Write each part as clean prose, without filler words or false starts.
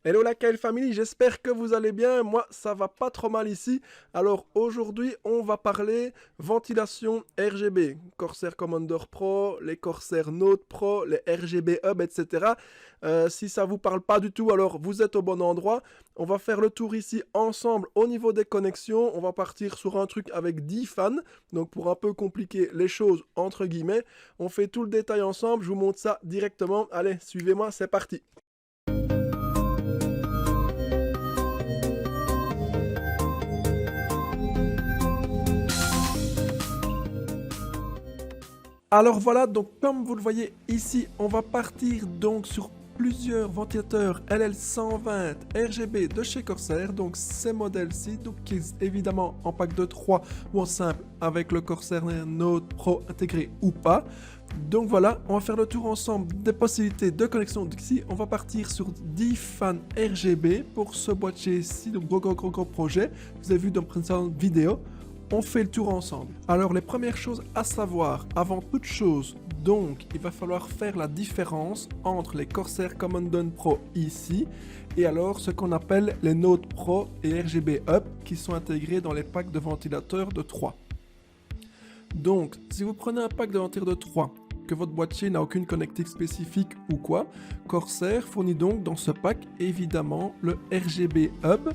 Hello la Kyle Family, j'espère que vous allez bien. Moi, ça va pas trop mal ici. Alors aujourd'hui, on va parler ventilation RGB, Corsair Commander Pro, les Corsair Note Pro, les RGB Hub, etc. Si ça vous parle pas du tout, alors vous êtes au bon endroit. On va faire le tour ici ensemble au niveau des connexions. On va partir sur un truc avec 10 fans. Donc pour un peu compliquer les choses, entre guillemets, on fait tout le détail ensemble. Je vous montre ça directement. Allez, suivez-moi, c'est parti. Alors voilà, donc comme vous le voyez ici, on va partir donc sur plusieurs ventilateurs LL120 RGB de chez Corsair, donc ces modèles-ci, donc qui est évidemment en pack de 3 ou en simple avec le Corsair Note Pro intégré ou pas. Donc voilà, on va faire le tour ensemble des possibilités de connexion. Donc ici, on va partir sur 10 fans RGB pour ce boîtier-ci, donc gros projet, vous avez vu dans la précédente vidéo. On fait le tour ensemble. Alors les premières choses à savoir, avant toute chose, donc il va falloir faire la différence entre les Corsair Commander Pro ici et alors ce qu'on appelle les Note Pro et RGB Hub qui sont intégrés dans les packs de ventilateurs de 3. Donc si vous prenez un pack de ventilateurs de 3, que votre boîtier n'a aucune connectique spécifique ou quoi, Corsair fournit donc dans ce pack évidemment le RGB Hub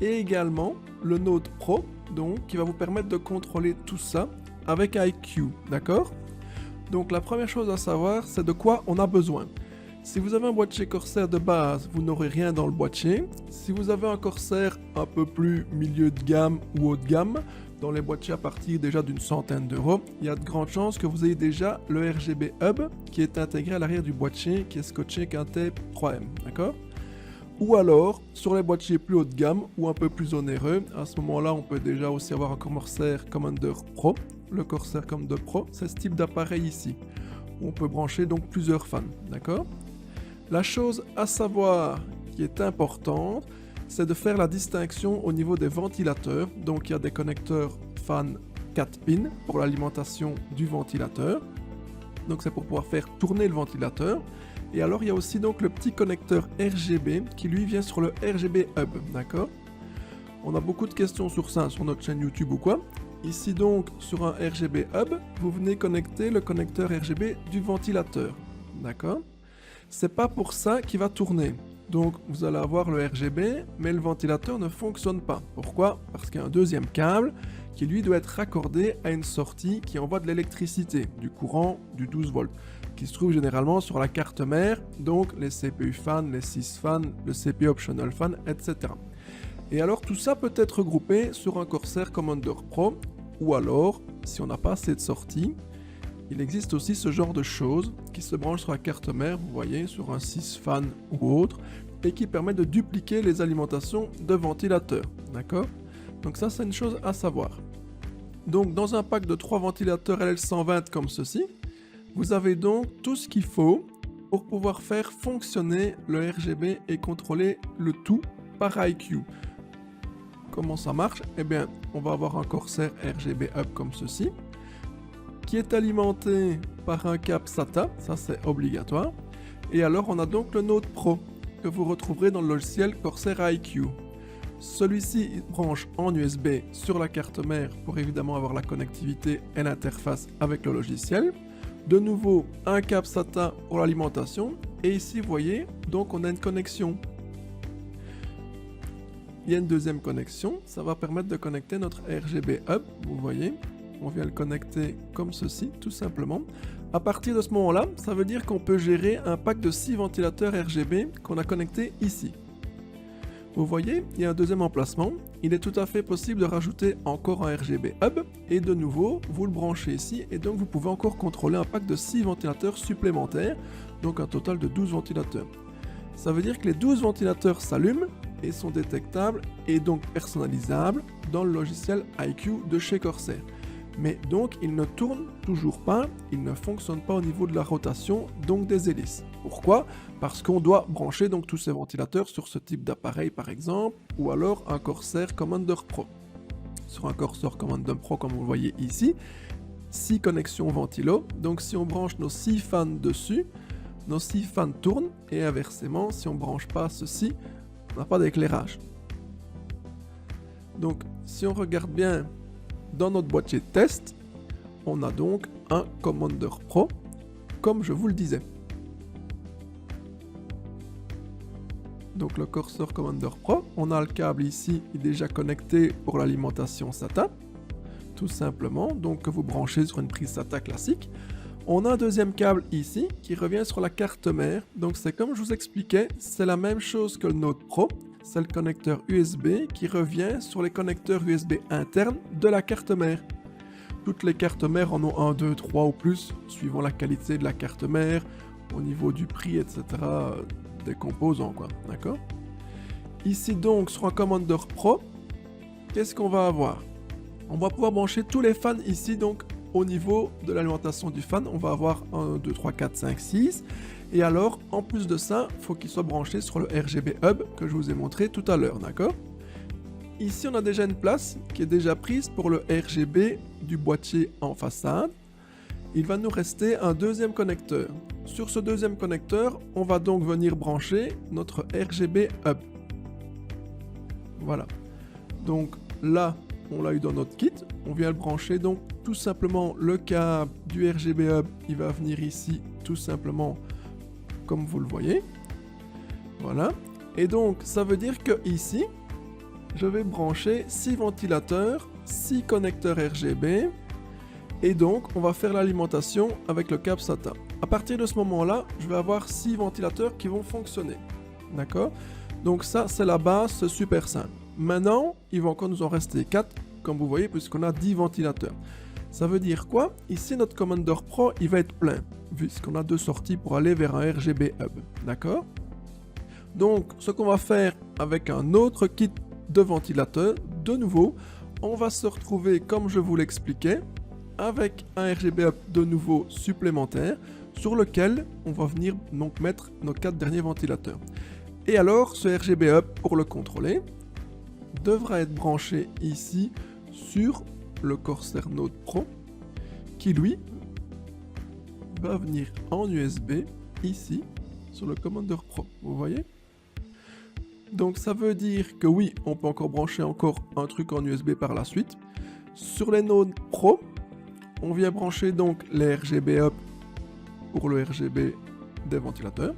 et également le Note Pro, donc qui va vous permettre de contrôler tout ça avec IQ, d'accord? Donc la première chose à savoir, c'est de quoi on a besoin. Si vous avez un boîtier Corsair de base, vous n'aurez rien dans le boîtier. Si vous avez un Corsair un peu plus milieu de gamme ou haut de gamme, dans les boîtiers à partir déjà d'une centaine d'euros, il y a de grandes chances que vous ayez déjà le RGB Hub qui est intégré à l'arrière du boîtier, qui est scotché avec un tape 3M, d'accord? Ou alors, sur les boîtiers plus haut de gamme ou un peu plus onéreux, à ce moment-là, on peut déjà aussi avoir un Corsair Commander Pro. Le Corsair Commander Pro, c'est ce type d'appareil ici. Où on peut brancher donc plusieurs fans, d'accord? La chose à savoir qui est importante, c'est de faire la distinction au niveau des ventilateurs. Donc il y a des connecteurs fan 4 pins pour l'alimentation du ventilateur. Donc c'est pour pouvoir faire tourner le ventilateur. Et alors il y a aussi donc le petit connecteur RGB qui lui vient sur le RGB Hub, d'accord? On a beaucoup de questions sur ça sur notre chaîne YouTube ou quoi. Ici donc sur un RGB Hub, vous venez connecter le connecteur RGB du ventilateur, d'accord? C'est pas pour ça qu'il va tourner. Donc vous allez avoir le RGB, mais le ventilateur ne fonctionne pas. Pourquoi? Parce qu'il y a un deuxième câble qui lui doit être raccordé à une sortie qui envoie de l'électricité, du courant, du 12 volts, qui se trouve généralement sur la carte mère, donc les CPU fans, les 6 fans, le CPU optional fan, etc. Et alors tout ça peut être regroupé sur un Corsair Commander Pro, ou alors, si on n'a pas assez de sorties, il existe aussi ce genre de choses qui se branchent sur la carte mère, vous voyez, sur un 6 fan ou autre, et qui permet de dupliquer les alimentations de ventilateurs, d'accord? Donc ça c'est une chose à savoir. Donc dans un pack de 3 ventilateurs LL120 comme ceci, vous avez donc tout ce qu'il faut pour pouvoir faire fonctionner le RGB et contrôler le tout par IQ. Comment ça marche? Eh bien, on va avoir un Corsair RGB Hub comme ceci, qui est alimenté par un câble SATA, ça c'est obligatoire. Et alors on a donc le Note Pro, que vous retrouverez dans le logiciel Corsair IQ. Celui-ci branche en USB sur la carte mère pour évidemment avoir la connectivité et l'interface avec le logiciel. De nouveau, un câble SATA pour l'alimentation. Et ici, vous voyez, donc on a une connexion. Il y a une deuxième connexion. Ça va permettre de connecter notre RGB Hub. Vous voyez, on vient le connecter comme ceci, tout simplement. À partir de ce moment-là, ça veut dire qu'on peut gérer un pack de 6 ventilateurs RGB qu'on a connecté ici. Vous voyez, il y a un deuxième emplacement. Il est tout à fait possible de rajouter encore un RGB Hub et de nouveau, vous le branchez ici et donc vous pouvez encore contrôler un pack de 6 ventilateurs supplémentaires, donc un total de 12 ventilateurs. Ça veut dire que les 12 ventilateurs s'allument et sont détectables et donc personnalisables dans le logiciel IQ de chez Corsair. Mais donc ils ne tournent toujours pas, ils ne fonctionnent pas au niveau de la rotation, donc des hélices. Pourquoi? Parce qu'on doit brancher donc tous ces ventilateurs sur ce type d'appareil par exemple, ou alors un Corsair Commander Pro. Sur un Corsair Commander Pro comme vous le voyez ici, 6 connexions ventilo, donc si on branche nos 6 fans dessus, nos 6 fans tournent, et inversement, si on ne branche pas ceci, on n'a pas d'éclairage. Donc si on regarde bien dans notre boîtier de test, on a donc un Commander Pro, comme je vous le disais. Donc le Corsair Commander Pro, on a le câble ici est déjà connecté pour l'alimentation SATA, tout simplement, donc que vous branchez sur une prise SATA classique. On a un deuxième câble ici qui revient sur la carte mère, donc c'est comme je vous expliquais, c'est la même chose que le Note Pro, c'est le connecteur USB qui revient sur les connecteurs USB internes de la carte mère. Toutes les cartes mères en ont 1, 2, 3 ou plus, suivant la qualité de la carte mère, au niveau du prix, etc., des composants, quoi, d'accord? Ici donc, sur un Commander Pro, qu'est-ce qu'on va avoir? On va pouvoir brancher tous les fans ici, donc au niveau de l'alimentation du fan, on va avoir 1, 2, 3, 4, 5, 6. Et alors, en plus de ça, il faut qu'il soit branché sur le RGB Hub que je vous ai montré tout à l'heure, d'accord? Ici, on a déjà une place qui est déjà prise pour le RGB du boîtier en façade. Il va nous rester un deuxième connecteur. Sur ce deuxième connecteur, on va donc venir brancher notre RGB Hub. Voilà. Donc là, on l'a eu dans notre kit. On vient le brancher. Donc tout simplement, le câble du RGB Hub, il va venir ici, tout simplement, comme vous le voyez. Voilà. Et donc, ça veut dire que ici, je vais brancher 6 ventilateurs, 6 connecteurs RGB. Et donc, on va faire l'alimentation avec le câble SATA. À partir de ce moment-là, je vais avoir 6 ventilateurs qui vont fonctionner. D'accord? Donc ça, c'est la base, c'est super simple. Maintenant, il va encore nous en rester 4, comme vous voyez, puisqu'on a 10 ventilateurs. Ça veut dire quoi? Ici, notre Commander Pro, il va être plein, puisqu'on a 2 sorties pour aller vers un RGB Hub. D'accord? Donc, ce qu'on va faire avec un autre kit de ventilateurs, de nouveau, on va se retrouver, comme je vous l'expliquais, avec un RGB Hub de nouveau supplémentaire sur lequel on va venir donc mettre nos 4 derniers ventilateurs. Et alors ce RGB Hub, pour le contrôler, devra être branché ici sur le Corsair Note Pro qui lui va venir en USB ici sur le Commander Pro, vous voyez? Donc ça veut dire que oui, on peut encore brancher encore un truc en USB par la suite. Sur les Note Pro, on vient brancher donc les RGB Hub pour le RGB des ventilateurs.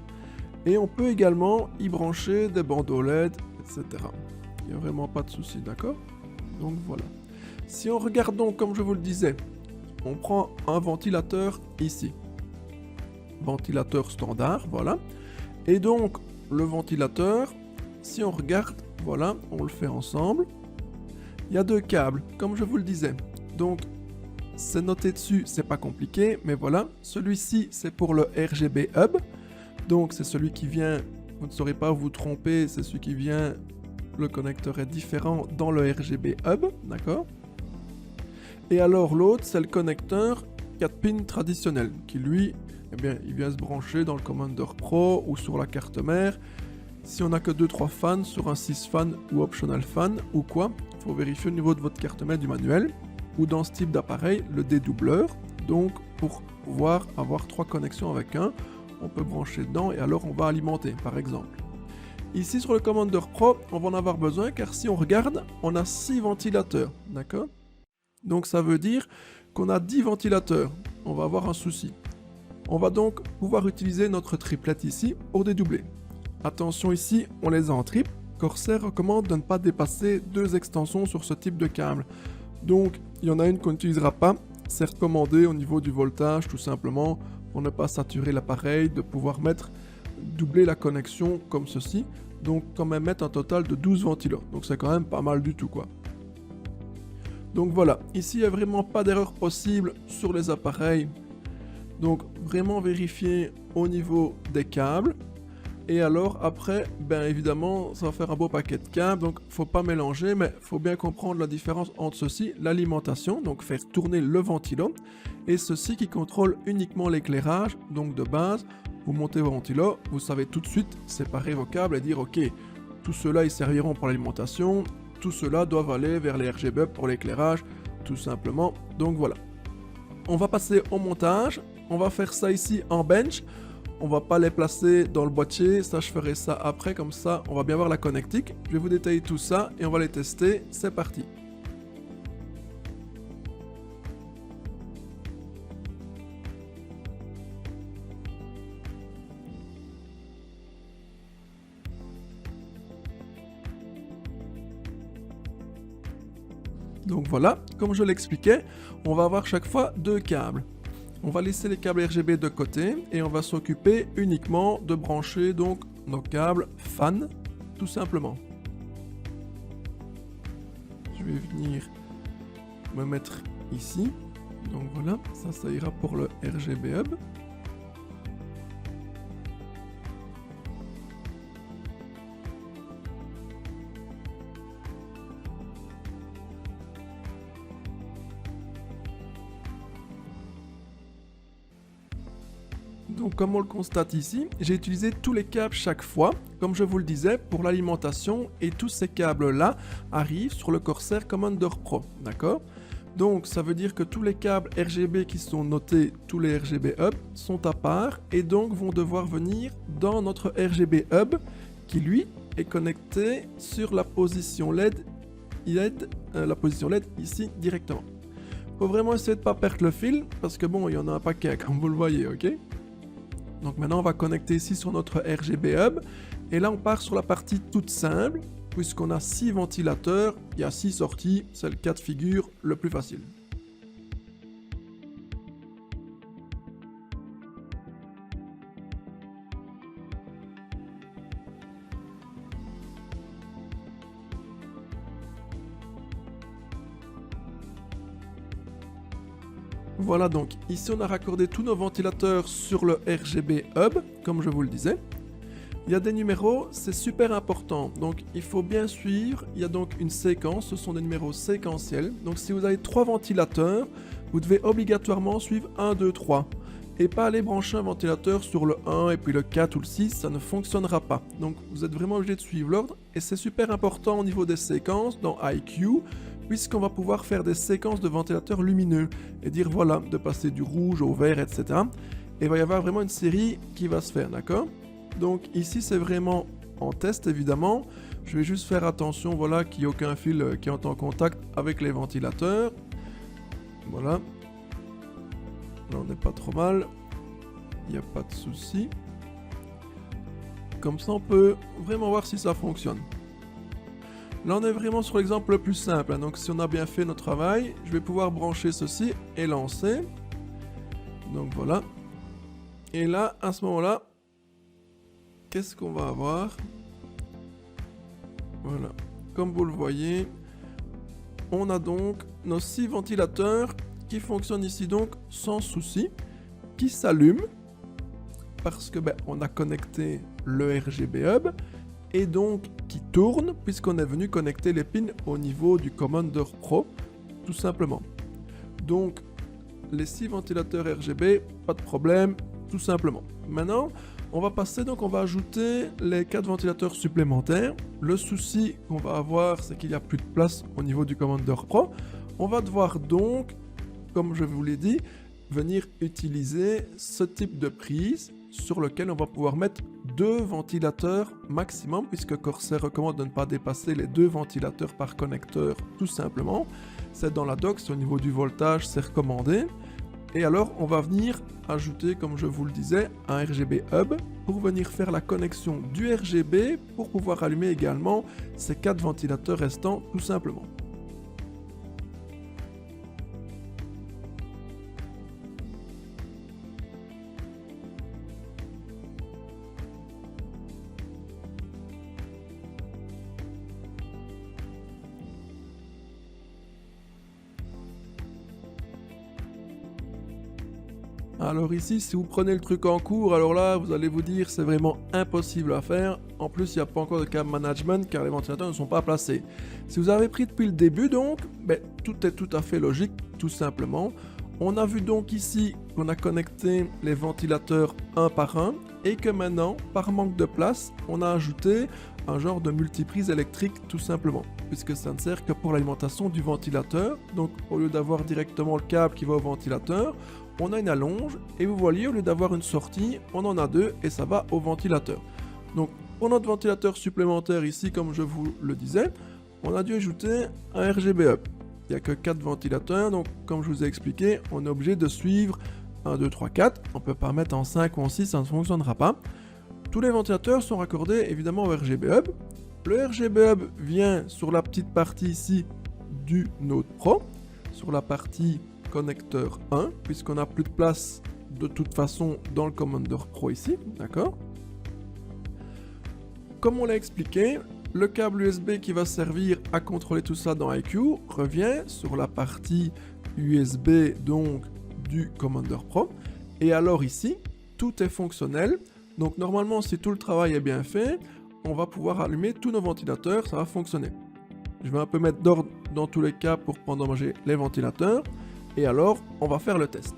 Et on peut également y brancher des bandeaux LED, etc. Il n'y a vraiment pas de souci, d'accord? Donc voilà. Si on regarde donc, comme je vous le disais, on prend un ventilateur ici. Ventilateur standard, voilà. Et donc, le ventilateur, si on regarde, voilà, on le fait ensemble. Il y a 2 câbles, comme je vous le disais. Donc, c'est noté dessus, c'est pas compliqué, mais voilà. Celui-ci, c'est pour le RGB Hub. Donc, c'est celui qui vient, vous ne saurez pas vous tromper, c'est celui qui vient, le connecteur est différent dans le RGB Hub, d'accord? Et alors, l'autre, c'est le connecteur 4 pins traditionnel, qui lui, eh bien, il vient se brancher dans le Commander Pro ou sur la carte mère. Si on n'a que 2-3 fans sur un 6 fans ou optional fan ou quoi, il faut vérifier au niveau de votre carte mère du manuel ou dans ce type d'appareil, le dédoubleur. Donc, pour pouvoir avoir 3 connexions avec un, on peut brancher dedans et alors on va alimenter, par exemple. Ici, sur le Commander Pro, on va en avoir besoin car si on regarde, on a 6 ventilateurs, d'accord? Donc, ça veut dire qu'on a 10 ventilateurs. On va avoir un souci. On va donc pouvoir utiliser notre triplette ici pour dédoubler. Attention ici, on les a en triple. Corsair recommande de ne pas dépasser 2 extensions sur ce type de câble. Donc, il y en a une qu'on n'utilisera pas. C'est recommandé au niveau du voltage, tout simplement, pour ne pas saturer l'appareil, de pouvoir doubler la connexion comme ceci. Donc, quand même mettre un total de 12 ventilos. Donc, c'est quand même pas mal du tout, quoi. Donc voilà, ici il n'y a vraiment pas d'erreur possible sur les appareils. Donc vraiment vérifier au niveau des câbles. Et alors après, ben évidemment, ça va faire un beau paquet de câbles. Donc faut pas mélanger, mais faut bien comprendre la différence entre ceci, l'alimentation, donc faire tourner le ventilo, et ceci qui contrôle uniquement l'éclairage. Donc de base, vous montez vos ventilos, vous savez tout de suite séparer vos câbles et dire ok, tous ceux-là ils serviront pour l'alimentation. Tout cela doivent aller vers les RGB pour l'éclairage, tout simplement. Donc voilà. On va passer au montage. On va faire ça ici en bench. on va pas les placer dans le boîtier, ça je ferai ça après, comme ça on va bien voir la connectique. Je vais vous détailler tout ça et on va les tester, c'est parti. Donc voilà, comme je l'expliquais, on va avoir chaque fois 2 câbles. On va laisser les câbles RGB de côté et on va s'occuper uniquement de brancher donc nos câbles fan, tout simplement. Je vais venir me mettre ici. Donc voilà, ça ira pour le RGB Hub. Donc comme on le constate ici, j'ai utilisé tous les câbles chaque fois, comme je vous le disais, pour l'alimentation, et tous ces câbles-là arrivent sur le Corsair Commander Pro, d'accord? Donc ça veut dire que tous les câbles RGB qui sont notés, tous les RGB Hub, sont à part, et donc vont devoir venir dans notre RGB Hub, qui lui est connecté sur la position LED, la position LED ici directement. Faut vraiment essayer de ne pas perdre le fil, parce que bon, il y en a un paquet, comme vous le voyez, ok? Donc maintenant on va connecter ici sur notre RGB Hub et là on part sur la partie toute simple puisqu'on a 6 ventilateurs, il y a 6 sorties, c'est le cas de figure le plus facile. Voilà, donc ici on a raccordé tous nos ventilateurs sur le RGB Hub, comme je vous le disais. Il y a des numéros, c'est super important, donc il faut bien suivre. Il y a donc une séquence, ce sont des numéros séquentiels. Donc si vous avez 3 ventilateurs, vous devez obligatoirement suivre 1, 2, 3. Et pas aller brancher un ventilateur sur le 1 et puis le 4 ou le 6, ça ne fonctionnera pas. Donc vous êtes vraiment obligé de suivre l'ordre. Et c'est super important au niveau des séquences dans IQ, puisqu'on va pouvoir faire des séquences de ventilateurs lumineux et dire voilà, de passer du rouge au vert, etc. Et il va y avoir vraiment une série qui va se faire, d'accord? Donc ici c'est vraiment en test évidemment. Je vais juste faire attention, voilà, qu'il n'y ait aucun fil qui entre en contact avec les ventilateurs. Voilà. Là on n'est pas trop mal. Il n'y a pas de souci. Comme ça on peut vraiment voir si ça fonctionne. Là on est vraiment sur l'exemple le plus simple, hein. Donc si on a bien fait notre travail, je vais pouvoir brancher ceci et lancer. Donc voilà. Et là, à ce moment-là, qu'est-ce qu'on va avoir? Voilà. Comme vous le voyez, on a donc nos 6 ventilateurs qui fonctionnent ici donc sans souci, qui s'allument parce que on a connecté le RGB Hub. Et donc qui tourne puisqu'on est venu connecter les pins au niveau du Commander Pro, tout simplement. Donc les 6 ventilateurs RGB, pas de problème, tout simplement. Maintenant, on va passer, donc on va ajouter les 4 ventilateurs supplémentaires. Le souci qu'on va avoir, c'est qu'il n'y a plus de place au niveau du Commander Pro. On va devoir donc, comme je vous l'ai dit, venir utiliser ce type de prise sur lequel on va pouvoir mettre 2 ventilateurs maximum, puisque Corsair recommande de ne pas dépasser les 2 ventilateurs par connecteur, tout simplement. C'est dans la doc, au niveau du voltage, c'est recommandé. Et alors, on va venir ajouter, comme je vous le disais, un RGB Hub pour venir faire la connexion du RGB pour pouvoir allumer également ces 4 ventilateurs restants, tout simplement. Alors ici, si vous prenez le truc en cours, alors là, vous allez vous dire c'est vraiment impossible à faire. En plus, il n'y a pas encore de câble management car les ventilateurs ne sont pas placés. Si vous avez pris depuis le début donc, tout est tout à fait logique, tout simplement. On a vu donc ici qu'on a connecté les ventilateurs un par un et que maintenant, par manque de place, on a ajouté un genre de multiprise électrique tout simplement, puisque ça ne sert que pour l'alimentation du ventilateur. Donc au lieu d'avoir directement le câble qui va au ventilateur, on a une allonge, et vous voyez, au lieu d'avoir une sortie, on en a deux et ça va au ventilateur. Donc pour notre ventilateur supplémentaire ici, comme je vous le disais, on a dû ajouter un RGB Hub. Il n'y a que 4 ventilateurs, donc comme je vous ai expliqué, on est obligé de suivre 1, 2, 3, 4. On ne peut pas mettre en 5 ou en 6, ça ne fonctionnera pas. Tous les ventilateurs sont raccordés évidemment au RGB Hub. Le RGB Hub vient sur la petite partie ici du Node Pro, sur la partie connecteur 1, puisqu'on n'a plus de place de toute façon dans le Commander Pro ici, d'accord? Comme on l'a expliqué, le câble USB qui va servir à contrôler tout ça dans iCUE revient sur la partie USB donc du Commander Pro. Et alors ici, tout est fonctionnel. Donc normalement, si tout le travail est bien fait, on va pouvoir allumer tous nos ventilateurs, ça va fonctionner. Je vais un peu mettre d'ordre dans tous les cas pour endommager les ventilateurs. Et alors, on va faire le test.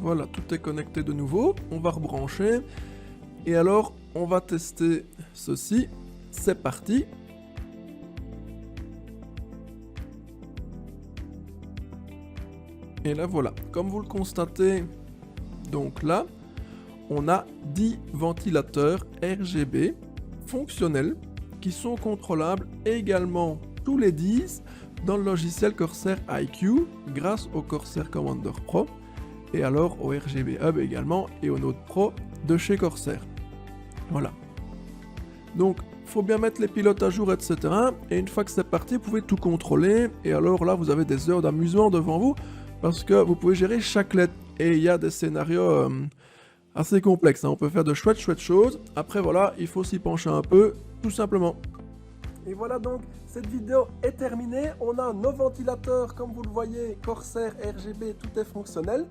Voilà, tout est connecté de nouveau. On va rebrancher. Et alors, on va tester ceci. C'est parti. Et là, voilà. Comme vous le constatez, donc là, on a 10 ventilateurs RGB fonctionnels qui sont contrôlables également tous les 10 dans le logiciel Corsair iCUE grâce au Corsair Commander Pro et alors au RGB Hub également et au Node Pro de chez Corsair. Voilà. Donc, il faut bien mettre les pilotes à jour, etc. Et une fois que c'est parti, vous pouvez tout contrôler. Et alors là, vous avez des heures d'amusement devant vous parce que vous pouvez gérer chaque lettre. Et il y a des scénarios assez complexes. Hein. On peut faire de chouettes choses. Après, voilà, il faut s'y pencher un peu, tout simplement. Et voilà donc, cette vidéo est terminée. On a nos ventilateurs, comme vous le voyez, Corsair, RGB, tout est fonctionnel.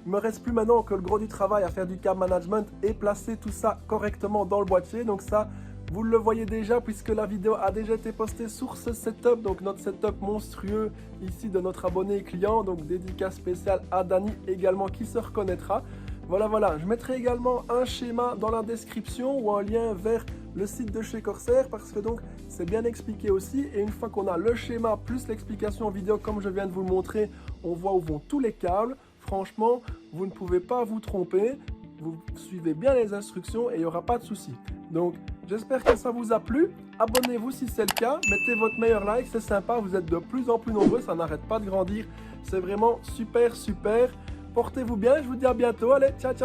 Il me reste plus maintenant que le gros du travail à faire du câble management et placer tout ça correctement dans le boîtier. Donc ça, vous le voyez déjà puisque la vidéo a déjà été postée sur ce setup. Donc notre setup monstrueux ici de notre abonné et client. Donc dédicace spéciale à Dani également qui se reconnaîtra. Voilà, je mettrai également un schéma dans la description ou un lien vers le site de chez Corsair parce que donc c'est bien expliqué aussi et une fois qu'on a le schéma plus l'explication en vidéo comme je viens de vous le montrer, on voit où vont tous les câbles. Franchement, vous ne pouvez pas vous tromper, vous suivez bien les instructions et il n'y aura pas de souci. Donc j'espère que ça vous a plu, abonnez-vous si c'est le cas, mettez votre meilleur like, c'est sympa, vous êtes de plus en plus nombreux, ça n'arrête pas de grandir, c'est vraiment super, portez-vous bien, je vous dis à bientôt, allez, ciao.